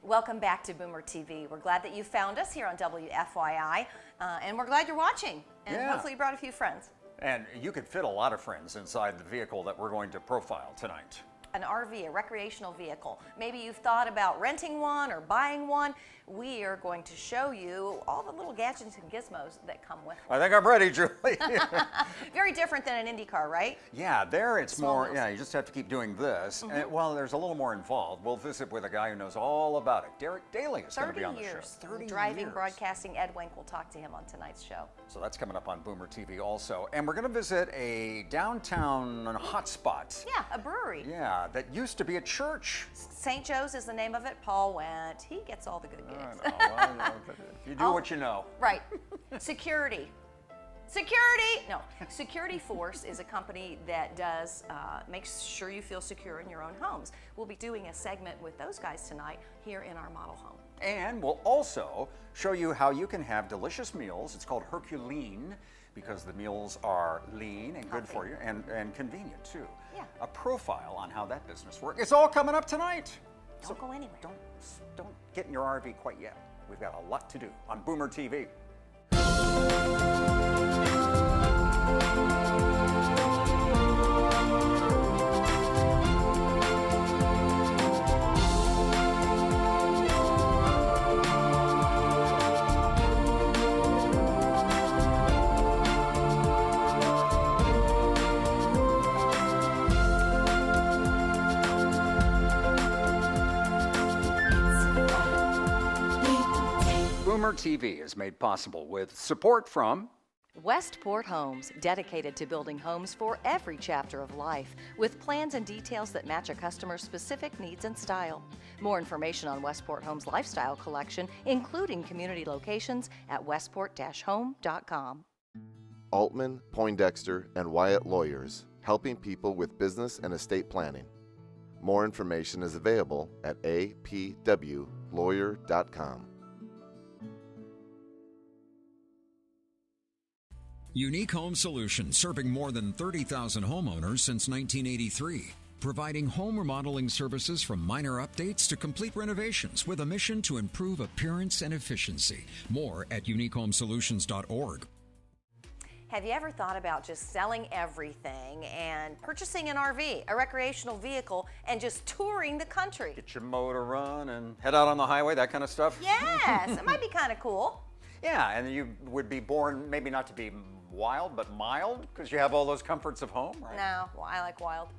Welcome back to Boomer TV. We're glad that you found us here on WFYI, and we're glad you're watching, and hopefully you brought a few friends. And you could fit a lot of friends inside the vehicle that we're going to profile tonight. An RV, a recreational vehicle. Maybe you've thought about renting one or buying one. We are going to show you all the little gadgets and gizmos that come with it. I think I'm ready, Julie. Very different than an Indy car, right? Yeah, there it's Small more, wheels. yeah, you just have to keep doing this. And, well, there's a little more involved. We'll visit with a guy who knows all about it. Derek Daly is going to be on the show. 30 years. Driving, broadcasting. Ed Wink will talk to him on tonight's show. So that's coming up on Boomer TV also. And we're going to visit a downtown hotspot. Yeah, a brewery. Yeah, that used to be a church. St. Joe's is the name of it. Paul went. He gets all the good gigs. You do what you know. Right. Security. Security! No, Security Force is a company that does makes sure you feel secure in your own homes. We'll be doing a segment with those guys tonight here in our model home. And we'll also show you how you can have delicious meals. It's called Herculean because the meals are lean and good for you and convenient too. Yeah. A profile on how that business works. It's all coming up tonight. Don't go anywhere. Don't get in your RV quite yet. We've got a lot to do on Boomer TV. Boomer TV is made possible with support from Westport Homes, dedicated to building homes for every chapter of life, with plans and details that match a customer's specific needs and style. More information on Westport Homes' lifestyle collection, including community locations, at westport-home.com. Altman, Poindexter, and Wyatt Lawyers, helping people with business and estate planning. More information is available at apwlawyer.com. Unique Home Solutions, serving more than 30,000 homeowners since 1983. Providing home remodeling services from minor updates to complete renovations with a mission to improve appearance and efficiency. More at uniquehomesolutions.org. Have you ever thought about just selling everything and purchasing an RV, a recreational vehicle, and just touring the country? get your motor run and head out on the highway, that kind of stuff? Yes, it might be kind of cool. Yeah, and you would be born maybe not to be wild, but mild, because you have all those comforts of home, right? No, well, I like wild.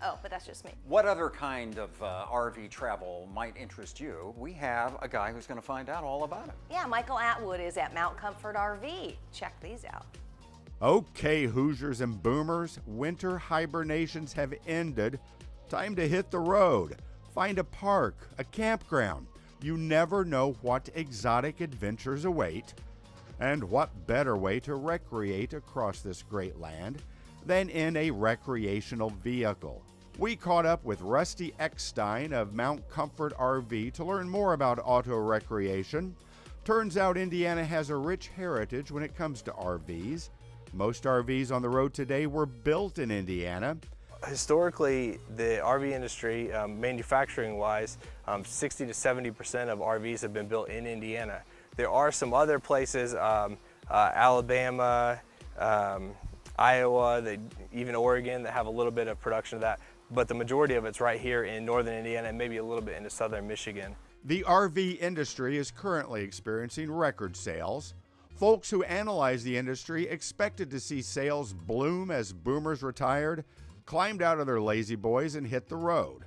Oh, but that's just me. What other kind of RV travel might interest you? We have a guy who's going to find out all about it. Yeah, Michael Atwood is at Mount Comfort RV. Check these out. Okay, Hoosiers and Boomers, winter hibernations have ended. Time to hit the road. Find a park, a campground. You never know what exotic adventures await. And what better way to recreate across this great land than in a recreational vehicle? We caught up with Rusty Eckstein of Mount Comfort RV to learn more about auto recreation. Turns out Indiana has a rich heritage when it comes to RVs. Most RVs on the road today were built in Indiana. Historically, the RV industry, manufacturing-wise, 60 to 70% of RVs have been built in Indiana. There are some other places, Alabama, Iowa, even Oregon, that have a little bit of production of that. But the majority of it's right here in northern Indiana and maybe a little bit into southern Michigan. The RV industry is currently experiencing record sales. Folks who analyze the industry expected to see sales bloom as boomers retired, climbed out of their lazy boys, and hit the road.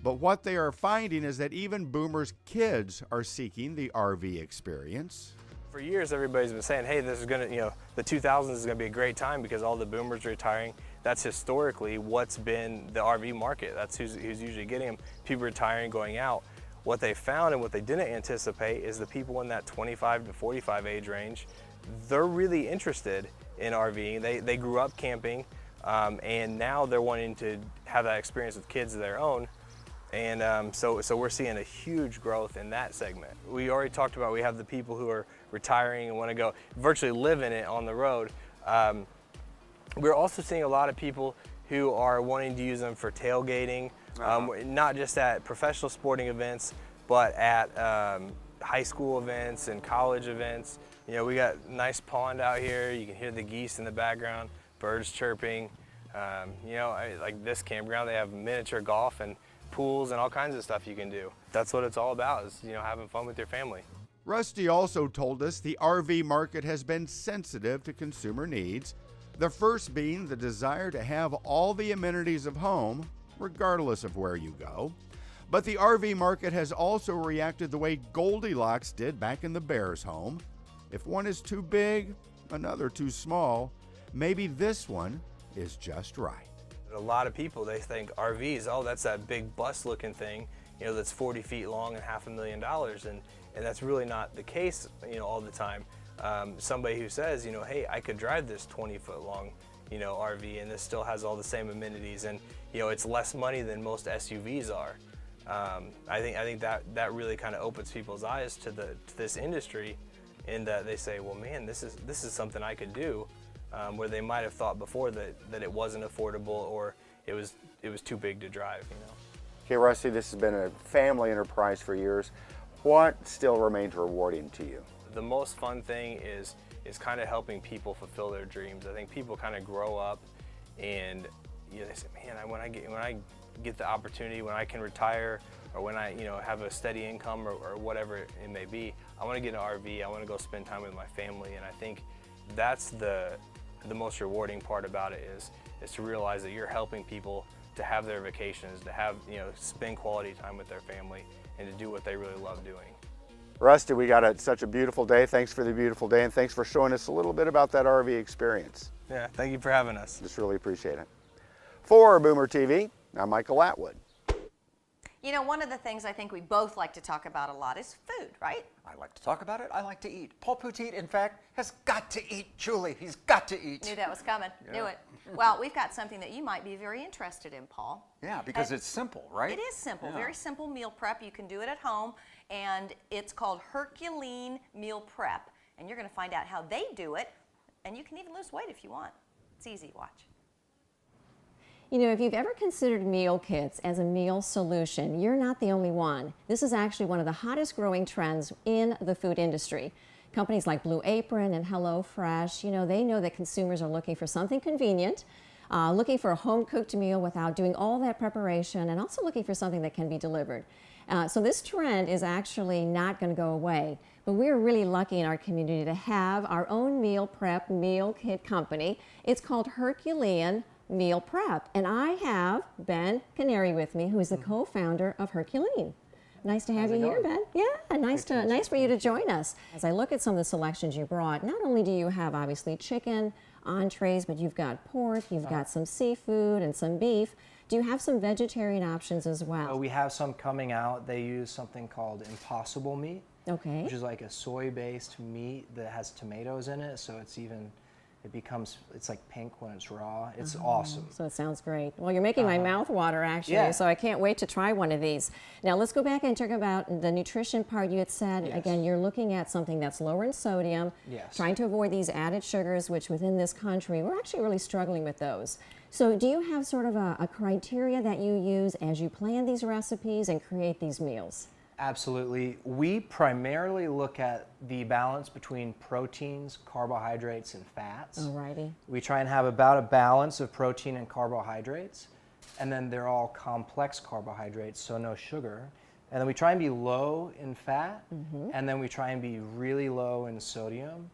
But what they are finding is that even boomers' kids are seeking the RV experience. For years, everybody's been saying, hey, this is gonna, the 2000s is gonna be a great time because all the boomers are retiring. That's historically what's been the RV market. That's who's usually getting them, people retiring, going out. What they found and what they didn't anticipate is the people in that 25 to 45 age range, they're really interested in RVing. They grew up camping, and now they're wanting to have that experience with kids of their own. And so we're seeing a huge growth in that segment. We already talked about, we have the people who are retiring and want to go virtually live in it on the road. We're also seeing a lot of people who are wanting to use them for tailgating, not just at professional sporting events, but at high school events and college events, you know, we got a nice pond out here. You can hear the geese in the background, birds chirping. You know, like this campground, they have miniature golf and pools and all kinds of stuff you can do. That's what it's all about, is, you know, having fun with your family. Rusty also told us the RV market has been sensitive to consumer needs, the first being the desire to have all the amenities of home, regardless of where you go. But the RV market has also reacted the way Goldilocks did back in the bear's home. If one is too big, another too small, maybe this one is just right. A lot of people, they think RVs, oh, that's that big bus looking thing, you know, that's 40 feet long and $500,000, and that's really not the case, you know, all the time. Somebody who says, you know, hey, I could drive this 20-foot long, you know, RV, and this still has all the same amenities, and, you know, it's less money than most SUVs are. I think that really kind of opens people's eyes to this industry, in that they say, well, man, this is something I could do, where they might have thought before that it wasn't affordable, or it was too big to drive, you know. Okay, Rusty, this has been a family enterprise for years. What still remains rewarding to you? The most fun thing is kind of helping people fulfill their dreams. I think people kind of grow up, and you know, they say, man, when I get the opportunity, when I can retire, or when I, you know, have a steady income, or whatever it may be, I want to get an RV. I want to go spend time with my family, and I think that's the most rewarding part about it, is to realize that you're helping people to have their vacations, to have, you know, spend quality time with their family, and to do what they really love doing. Rusty, we got such a beautiful day. Thanks for the beautiful day, and thanks for showing us a little bit about that RV experience. Yeah, thank you for having us. Just really appreciate it. For Boomer TV, I'm Michael Atwood. You know, one of the things I think we both like to talk about a lot is food, right? I like to talk about it. I like to eat. Paul Poteet, in fact, has got to eat. Julie, he's got to eat. Knew that was coming. Yeah. Knew it. Well, we've got something that you might be very interested in, Paul. Yeah, because it's simple, right? It is simple. Yeah. Very simple meal prep. You can do it at home, and it's called Herculean Meal Prep. And you're going to find out how they do it, and you can even lose weight if you want. It's easy. Watch. You know, if you've ever considered meal kits as a meal solution, you're not the only one. This is actually one of the hottest growing trends in the food industry. Companies like Blue Apron and HelloFresh, you know, they know that consumers are looking for something convenient, looking for a home-cooked meal without doing all that preparation, and also looking for something that can be delivered. So this trend is actually not going to go away. But we're really lucky in our community to have our own meal prep meal kit company. It's called Herculean Meal Prep, and I have Ben Canary with me, who is the co-founder of Herculean. Nice to have you here, Ben. Yeah, nice for you to join us. As I look at some of the selections you brought, not only do you have obviously chicken, entrees, but you've got pork, you've got some seafood and some beef. Do you have some vegetarian options as well? We have some coming out. They use something called Impossible meat, Okay. which is like a soy-based meat that has tomatoes in it, so it's like pink when it's raw. It's awesome. So it sounds great. Well, you're making my mouth water, actually, yeah. so I can't wait to try one of these. Now, let's go back and talk about the nutrition part. You had said, Yes. again, you're looking at something that's lower in sodium, Yes. trying to avoid these added sugars, which within this country, we're actually really struggling with those. So do you have sort of a criteria that you use as you plan these recipes and create these meals? Absolutely. We primarily look at the balance between proteins, carbohydrates, and fats. Alrighty. We try and have about a balance of protein and carbohydrates, and then they're all complex carbohydrates, so no sugar. And then we try and be low in fat, and then we try and be really low in sodium,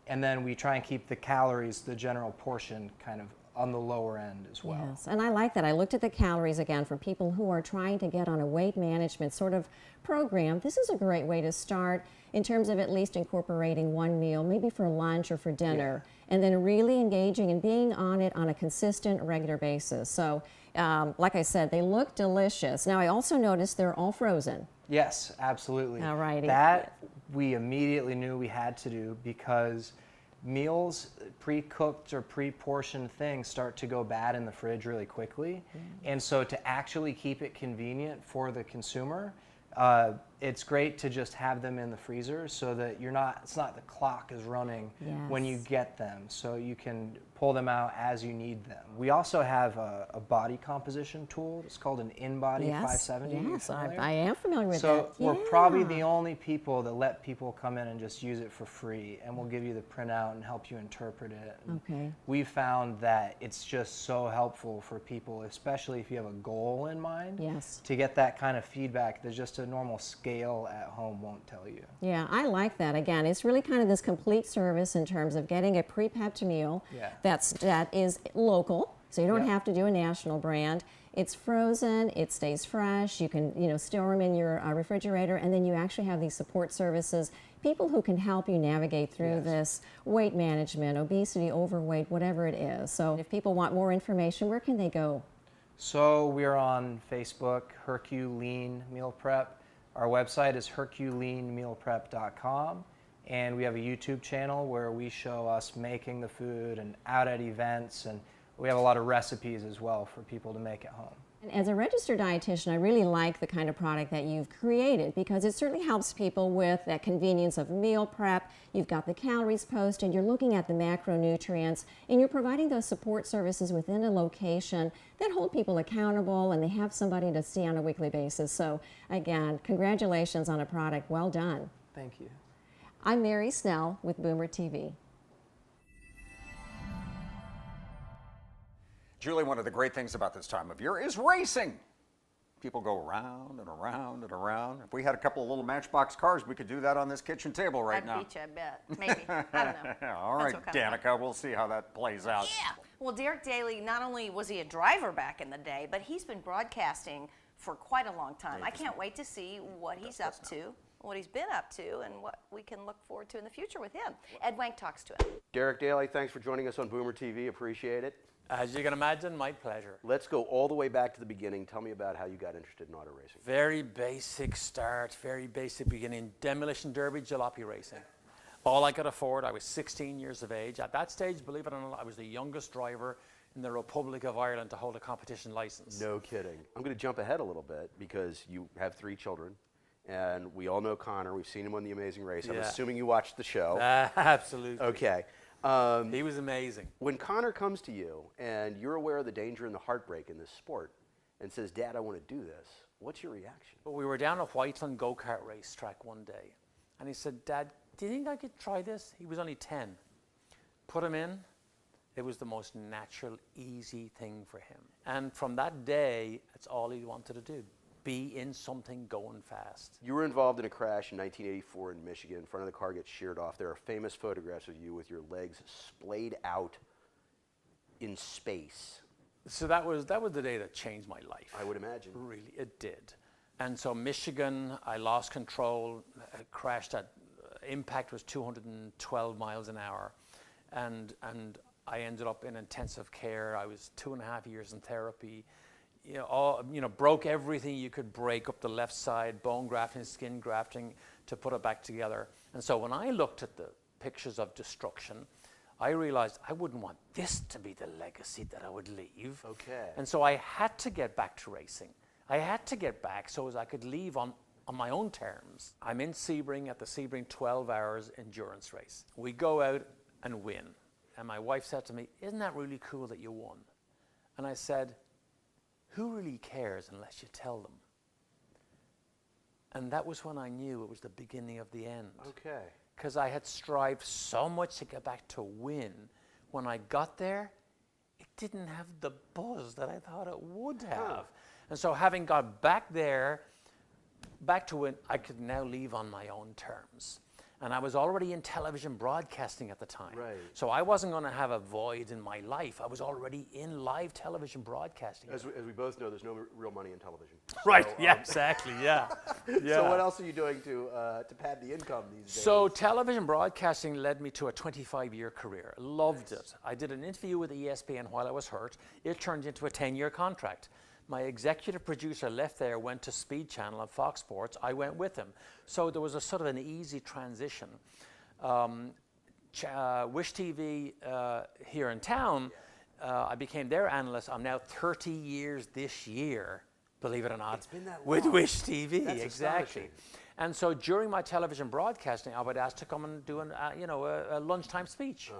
and then we try and keep the calories, the general portion, kind of on the lower end as well. Yes, and I like that. I looked at the calories again for people who are trying to get on a weight management sort of program. This is a great way to start in terms of at least incorporating one meal, maybe for lunch or for dinner, and then really engaging and being on it on a consistent, regular basis. So, like I said, they look delicious. Now, I also noticed they're all frozen. Yes, absolutely. All righty. That we immediately knew we had to do, because meals, pre-cooked or pre-portioned things start to go bad in the fridge really quickly. And so to actually keep it convenient for the consumer, it's great to just have them in the freezer so that it's not the clock is running when you get them, so you can pull them out as you need them. We also have a body composition tool. It's called an In-Body 570. Yes, I am familiar with that. So we're probably the only people that let people come in and just use it for free, and we'll give you the printout and help you interpret it. And we found that it's just so helpful for people, especially if you have a goal in mind, to get that kind of feedback that just a normal scale at home won't tell you. Yeah, I like that. Again, it's really kind of this complete service in terms of getting a pre-packed meal that is local, so you don't have to do a national brand. It's frozen, it stays fresh, you can store them in your refrigerator, and then you actually have these support services, people who can help you navigate through this weight management, obesity, overweight, whatever it is. So if people want more information, where can they go? So we're on Facebook, Herculean Meal Prep. Our website is herculeanmealprep.com. And we have a YouTube channel where we show us making the food and out at events, and we have a lot of recipes as well for people to make at home. And as a registered dietitian, I really like the kind of product that you've created because it certainly helps people with that convenience of meal prep. You've got the calories posted, you're looking at the macronutrients, and you're providing those support services within a location that hold people accountable, and they have somebody to see on a weekly basis. So again, congratulations on a product. Well done. Thank you. I'm Mary Snell with Boomer TV. Julie, one of the great things about this time of year is racing. People go around and around and around. If we had a couple of little Matchbox cars, we could do that on this kitchen table right now. I'd beat you, I bet. Maybe. I don't know. All right, Danica, we'll see how that plays out. Yeah. Well, Derek Daly, not only was he a driver back in the day, but he's been broadcasting for quite a long time. I can't wait to see what he's up to, what he's been up to, and what we can look forward to in the future with him. Ed Wank talks to him. Derek Daly, thanks for joining us on Boomer TV. Appreciate it. As you can imagine, my pleasure. Let's go all the way back to the beginning. Tell me about how you got interested in auto racing. Very basic start, very basic beginning. Demolition derby, jalopy racing. All I could afford, I was 16 years of age. At that stage, believe it or not, I was the youngest driver in the Republic of Ireland to hold a competition license. No kidding. I'm going to jump ahead a little bit because you have 3 children. And we all know Connor. We've seen him on The Amazing Race. I'm assuming you watched the show. Absolutely. Okay. He was amazing. When Connor comes to you and you're aware of the danger and the heartbreak in this sport and says, Dad, I want to do this, what's your reaction? Well, we were down at Whiteland go-kart racetrack one day. And he said, Dad, do you think I could try this? He was only 10. Put him in. It was the most natural, easy thing for him. And from that day, that's all he wanted to do. Be in something going fast. You were involved in a crash in 1984 in Michigan. Front of the car gets sheared off. There are famous photographs of you with your legs splayed out in space. So that was the day that changed my life. I would imagine. Really, it did. And so Michigan, I lost control, crashed at, impact was 212 miles an hour. And I ended up in intensive care. I was 2.5 years in therapy. Broke everything you could break up the left side, bone grafting, skin grafting, to put it back together. And so when I looked at the pictures of destruction, I realized I wouldn't want this to be the legacy that I would leave. Okay. And so I had to get back to racing. I had to get back so as I could leave on my own terms. I'm in Sebring at the Sebring 12 hours endurance race. We go out and win. And my wife said to me, isn't that really cool that you won? And I said, who really cares unless you tell them? And that was when I knew it was the beginning of the end. Okay. Because I had strived so much to get back to win. When I got there, it didn't have the buzz that I thought it would have. And so having got back there, back to win, I could now leave on my own terms. And I was already in television broadcasting at the time. Right. So I wasn't going to have a void in my life. I was already in live television broadcasting. As we both know, there's no real money in television. Right, so, exactly, yeah. So what else are you doing to pad the income these days? So television broadcasting led me to a 25-year career. Loved it. I did an interview with ESPN while I was hurt. It turned into a 10-year contract. My executive producer left there, went to Speed Channel and Fox Sports. I went with him. So there was a sort of an easy transition. Wish TV here in town, I became their analyst. I'm now 30 years this year, believe it or not, it's been that with long. Wish TV. That's exactly. And so during my television broadcasting, I would ask to come and do a lunchtime speech.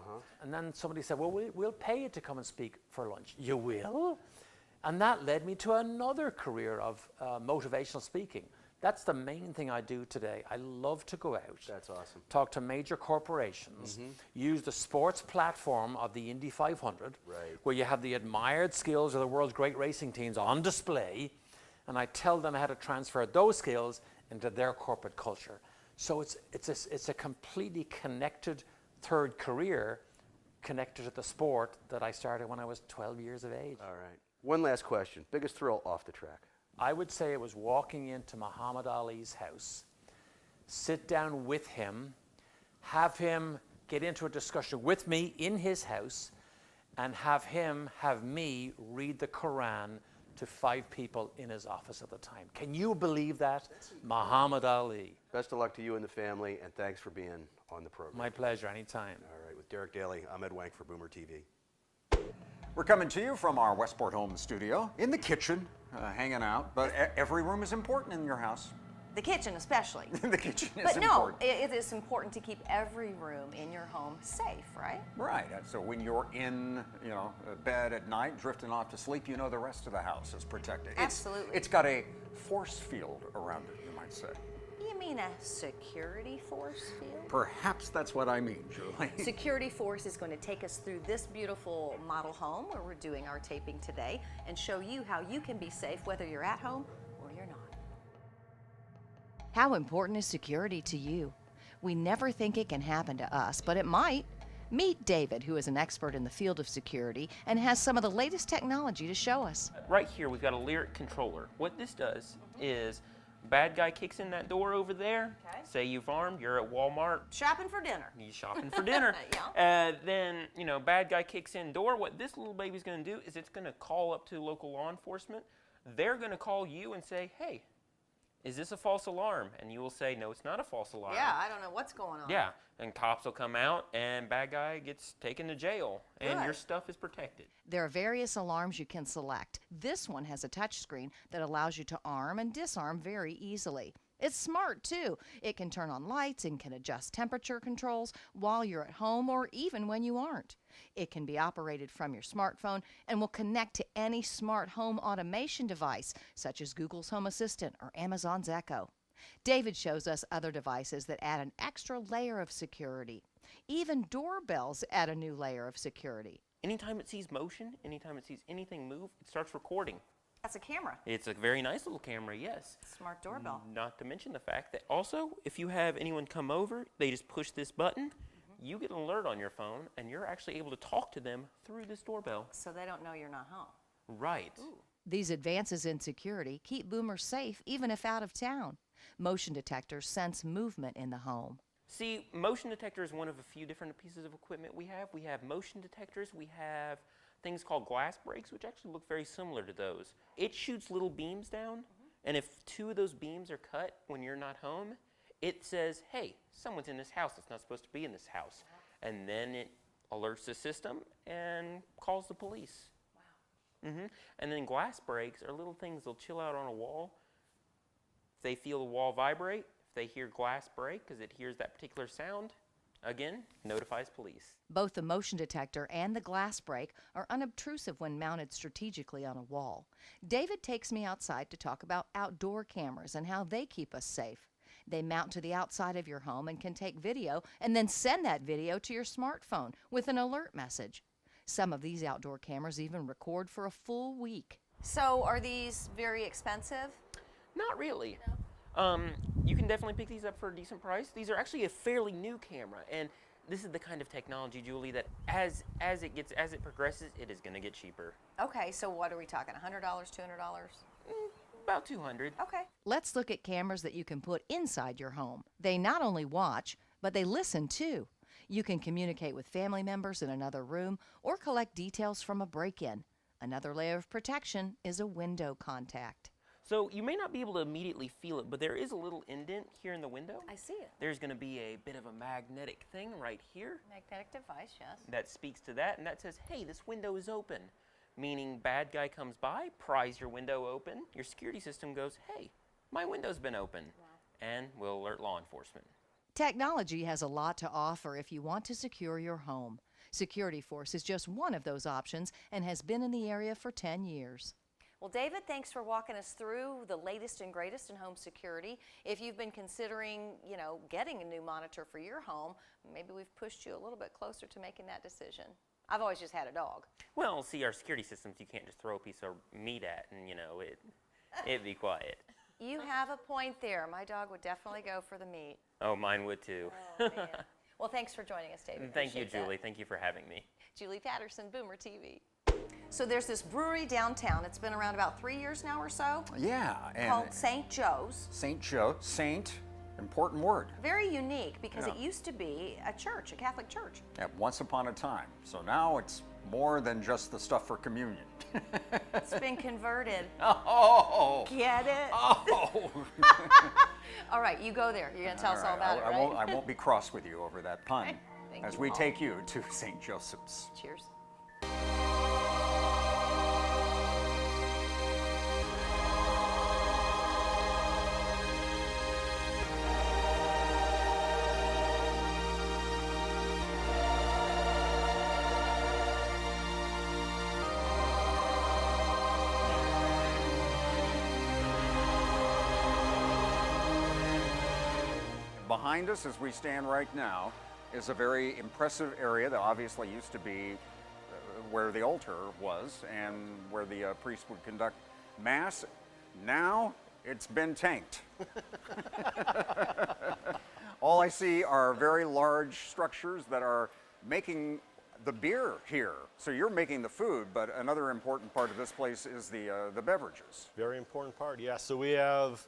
And then somebody said, well, we'll pay you to come and speak for lunch. You will? And that led me to another career of motivational speaking. That's the main thing I do today. I love to go out. That's awesome. Talk to major corporations, use the sports platform of the Indy 500, where you have the admired skills of the world's great racing teams on display, and I tell them how to transfer those skills into their corporate culture. So it's a completely connected third career connected to the sport that I started when I was 12 years of age. All right. One last question. Biggest thrill off the track? I would say it was walking into Muhammad Ali's house, sit down with him, have him get into a discussion with me in his house, and have me read the Quran to 5 people in his office at the time. Can you believe that? Muhammad Ali. Best of luck to you and the family, and thanks for being on the program. My pleasure, anytime. All right, with Derek Daly, I'm Ed Wank for Boomer TV. We're coming to you from our Westport home studio, in the kitchen, hanging out, but every room is important in your house. The kitchen especially. The kitchen is but important. But no, it is important to keep every room in your home safe, right? Right, so when you're in, bed at night, drifting off to sleep, you know the rest of the house is protected. Absolutely. It's got a force field around it, you might say. You mean a security force field? Perhaps that's what I mean, Julie. Security Force is going to take us through this beautiful model home where we're doing our taping today and show you how you can be safe whether you're at home or you're not. How important is security to you? We never think it can happen to us, but it might. Meet David, who is an expert in the field of security and has some of the latest technology to show us. Right here, we've got a Lyric controller. What this does is, bad guy kicks in that door over there. Okay. Say you've armed, you're at Walmart. Shopping for dinner. He's shopping for dinner. Yeah. Then, bad guy kicks in door. What this little baby's going to do is it's going to call up to local law enforcement. They're going to call you and say, hey, is this a false alarm? And you will say, no, it's not a false alarm. Yeah, I don't know what's going on. Yeah, and cops will come out and bad guy gets taken to jail and your stuff is protected. There are various alarms you can select. This one has a touch screen that allows you to arm and disarm very easily. It's smart too. It can turn on lights and can adjust temperature controls while you're at home or even when you aren't. It can be operated from your smartphone and will connect to any smart home automation device such as Google's Home Assistant or Amazon's Echo. David shows us other devices that add an extra layer of security. Even doorbells add a new layer of security. Anytime it sees motion, anytime it sees anything move, it starts recording. That's a camera. It's a very nice little camera, yes. Smart doorbell. Not to mention the fact that also, if you have anyone come over, they just push this button, you get an alert on your phone, and you're actually able to talk to them through this doorbell. So they don't know you're not home. Right. Ooh. These advances in security keep boomers safe even if out of town. Motion detectors sense movement in the home. See, motion detector is one of a few different pieces of equipment we have. We have motion detectors, we have things called glass breaks, which actually look very similar to those. It shoots little beams down, and if 2 of those beams are cut when you're not home, it says, hey, someone's in this house that's not supposed to be in this house. And then it alerts the system and calls the police. Wow. And then glass breaks are little things that'll chill out on a wall. If they feel the wall vibrate, if they hear glass break because it hears that particular sound, again, notifies police. Both the motion detector and the glass break are unobtrusive when mounted strategically on a wall. David takes me outside to talk about outdoor cameras and how they keep us safe. They mount to the outside of your home and can take video and then send that video to your smartphone with an alert message. Some of these outdoor cameras even record for a full week. So are these very expensive? Not really. You can definitely pick these up for a decent price. These are actually a fairly new camera, and this is the kind of technology, Julie, that as it progresses, it is going to get cheaper. Okay, so what are we talking? $100, $200? About $200. Okay. Let's look at cameras that you can put inside your home. They not only watch, but they listen too. You can communicate with family members in another room or collect details from a break-in. Another layer of protection is a window contact. So you may not be able to immediately feel it, but there is a little indent here in the window. I see it. There's going to be a bit of a magnetic thing right here. Magnetic device, yes. That speaks to that, and that says, hey, this window is open. Meaning bad guy comes by, pries your window open, your security system goes, hey, my window's been open. Wow. and we'll alert law enforcement. Technology has a lot to offer if you want to secure your home. Security Force is just one of those options and has been in the area for 10 years. Well, David, thanks for walking us through the latest and greatest in home security. If you've been considering, getting a new monitor for your home, maybe we've pushed you a little bit closer to making that decision. I've always just had a dog. Well, see, our security systems, you can't just throw a piece of meat at and, it'd be quiet. You have a point there. My dog would definitely go for the meat. Oh, mine would too. Oh, man. Well, thanks for joining us, David. Thank you, Appreciate Julie. that. Thank you for having me. Julie Patterson, Boomer TV. So there's this brewery downtown. It's been around about 3 years now or so. Yeah. And Called St. Joe's. St. Joe, Saint, important word. Very unique because Yeah. it used to be a church, a Catholic church. At once upon a time. So now it's more than just the stuff for communion. It's been converted. Oh! Get it? Oh! All right, you go there. You're going to tell us all about it, right? I won't be cross with you over that pun Thank as you we all. take you to St. Joseph's. Cheers. Behind us, as we stand right now, is a very impressive area that obviously used to be where the altar was and where the priest would conduct Mass. Now, it's been tanked. All I see are very large structures that are making the beer here. So you're making the food, but another important part of this place is the beverages. Very important part, yeah. So we have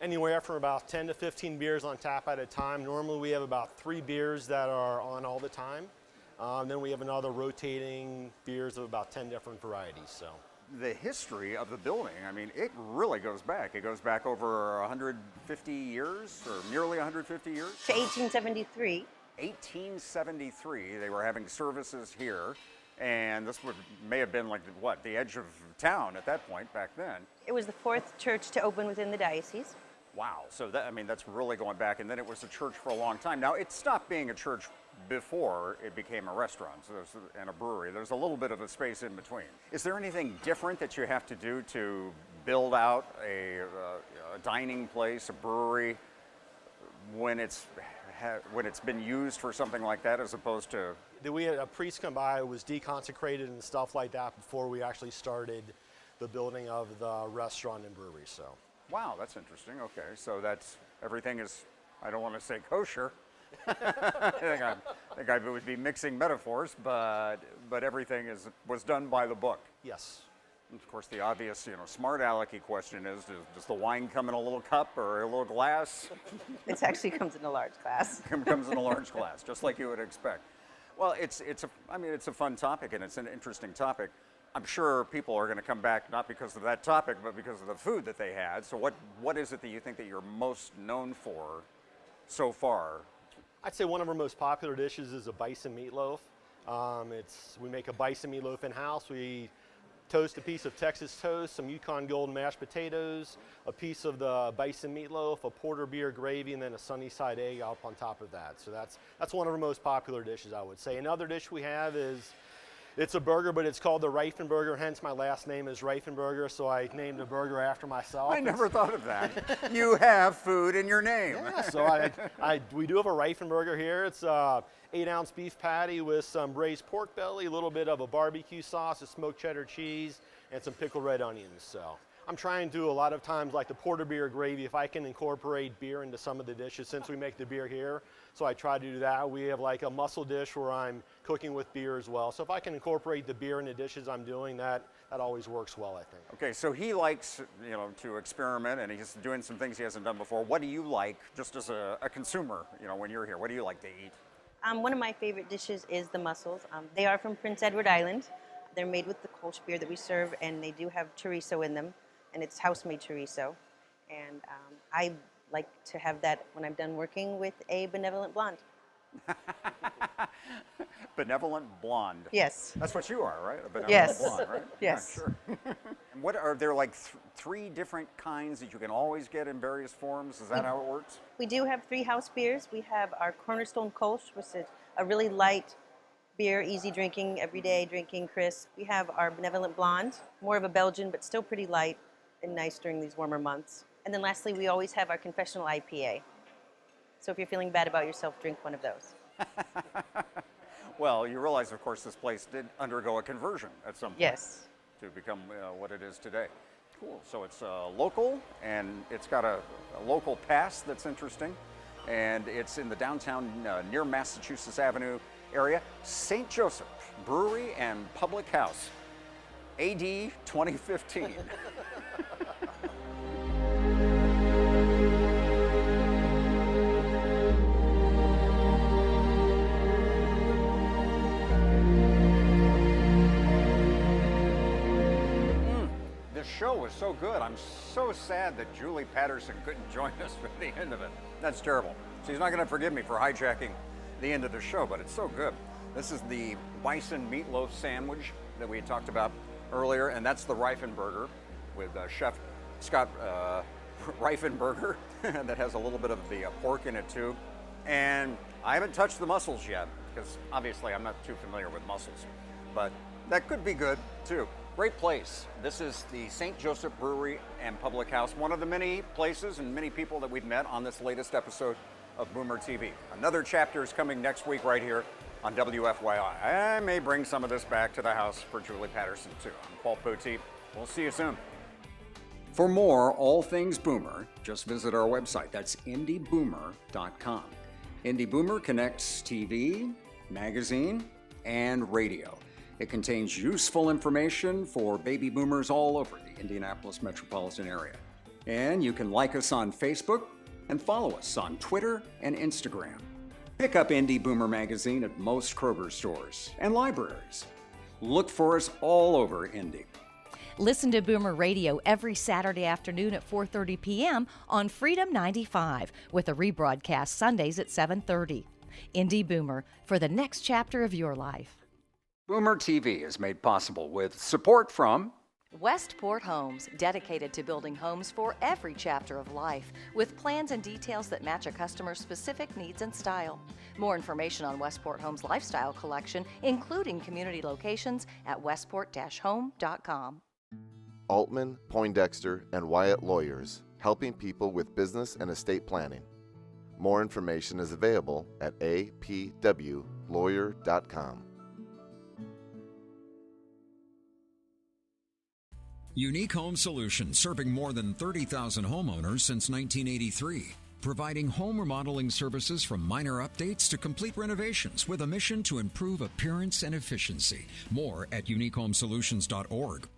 anywhere from about 10 to 15 beers on tap at a time. Normally we have about 3 beers that are on all the time. Then we have another rotating beers of about 10 different varieties. So the history of the building, I mean, it really goes back. It goes back over 150 years, or nearly 150 years? To 1873. 1873, they were having services here, and this may have been like, what, the edge of town at that point back then. It was the 4th church to open within the diocese. Wow, so that's really going back, and then it was a church for a long time. Now, it stopped being a church before it became a restaurant and a brewery. There's a little bit of a space in between. Is there anything different that you have to do to build out a dining place, a brewery, when it's been used for something like that, as opposed to? we had a priest come by, it was deconsecrated and stuff like that before we actually started the building of the restaurant and brewery. So. Wow, that's interesting. Okay, so everything is, I don't want to say kosher. I think I would be mixing metaphors, but everything was done by the book. Yes. And of course, the obvious, smart alecky question is, does the wine come in a little cup or a little glass? It actually comes in a large glass. It comes in a large glass, just like you would expect. Well, it's a fun topic, and it's an interesting topic. I'm sure people are going to come back not because of that topic, but because of the food that they had. So what is it that you think that you're most known for so far? I'd say one of our most popular dishes is a bison meatloaf. We make a bison meatloaf in-house. We toast a piece of Texas toast, some Yukon Gold mashed potatoes, a piece of the bison meatloaf, a porter beer gravy, and then a sunny side egg up on top of that. So that's one of our most popular dishes, I would say. Another dish we have is, it's a burger, but it's called the Reifenberger, hence my last name is Reifenberger, so I named the burger after myself. I never thought of that. You have food in your name. Yeah, so we do have a Reifenberger here. It's a 8-ounce beef patty with some braised pork belly, a little bit of a barbecue sauce, a smoked cheddar cheese, and some pickled red onions. So I'm trying to do a lot of times like the porter beer gravy, if I can incorporate beer into some of the dishes since we make the beer here. So I try to do that. We have like a mussel dish where I'm cooking with beer as well. So if I can incorporate the beer in the dishes I'm doing, that always works well, I think. Okay, so he likes, to experiment, and he's doing some things he hasn't done before. What do you like, just as a consumer, when you're here? What do you like to eat? One of my favorite dishes is the mussels. They are from Prince Edward Island. They're made with the Kolsch beer that we serve, and they do have chorizo in them, and it's house-made chorizo. And I like to have that when I'm done working with a benevolent blonde. Benevolent blonde. Yes. That's what you are, right? A benevolent Yes. blonde, right? Yes. Yeah, sure. And what are there like three different kinds that you can always get in various forms? Is that how it works? We do have 3 house beers. We have our Cornerstone Kolsch, which is a really light beer, easy drinking, everyday drinking, crisp. We have our Benevolent Blonde, more of a Belgian, but still pretty light and nice during these warmer months. And then lastly, we always have our Confessional IPA. So if you're feeling bad about yourself, drink one of those. Well, you realize, of course, this place did undergo a conversion at some point. Yes. To become what it is today. Cool. So it's local, and it's got a local pass that's interesting, and it's in the downtown near Massachusetts Avenue area. St. Joseph Brewery and Public House, AD 2015. This show was so good. I'm so sad that Julie Patterson couldn't join us for the end of it. That's terrible. She's not going to forgive me for hijacking the end of the show, but it's so good. This is the bison meatloaf sandwich that we had talked about earlier, and that's the Reifenberger with Chef Scott Reifenberger that has a little bit of the pork in it too. And I haven't touched the mussels yet because obviously I'm not too familiar with mussels, but that could be good too. Great place. This is the St. Joseph Brewery and Public House, one of the many places and many people that we've met on this latest episode of Boomer TV. Another chapter is coming next week right here on WFYI. I may bring some of this back to the house for Julie Patterson too. I'm Paul Poteet. We'll see you soon. For more all things Boomer, just visit our website. That's indieboomer.com. Indie Boomer connects TV, magazine, and radio. It contains useful information for baby boomers all over the Indianapolis metropolitan area. And you can like us on Facebook and follow us on Twitter and Instagram. Pick up Indie Boomer magazine at most Kroger stores and libraries. Look for us all over Indy. Listen to Boomer Radio every Saturday afternoon at 4:30 p.m. on Freedom 95 with a rebroadcast Sundays at 7:30. Indie Boomer, for the next chapter of your life. Boomer TV is made possible with support from Westport Homes, dedicated to building homes for every chapter of life, with plans and details that match a customer's specific needs and style. More information on Westport Homes' lifestyle collection, including community locations, at westport-home.com. Altman, Poindexter, and Wyatt Lawyers, helping people with business and estate planning. More information is available at apwlawyer.com. Unique Home Solutions, serving more than 30,000 homeowners since 1983. Providing home remodeling services from minor updates to complete renovations with a mission to improve appearance and efficiency. More at uniquehomesolutions.org.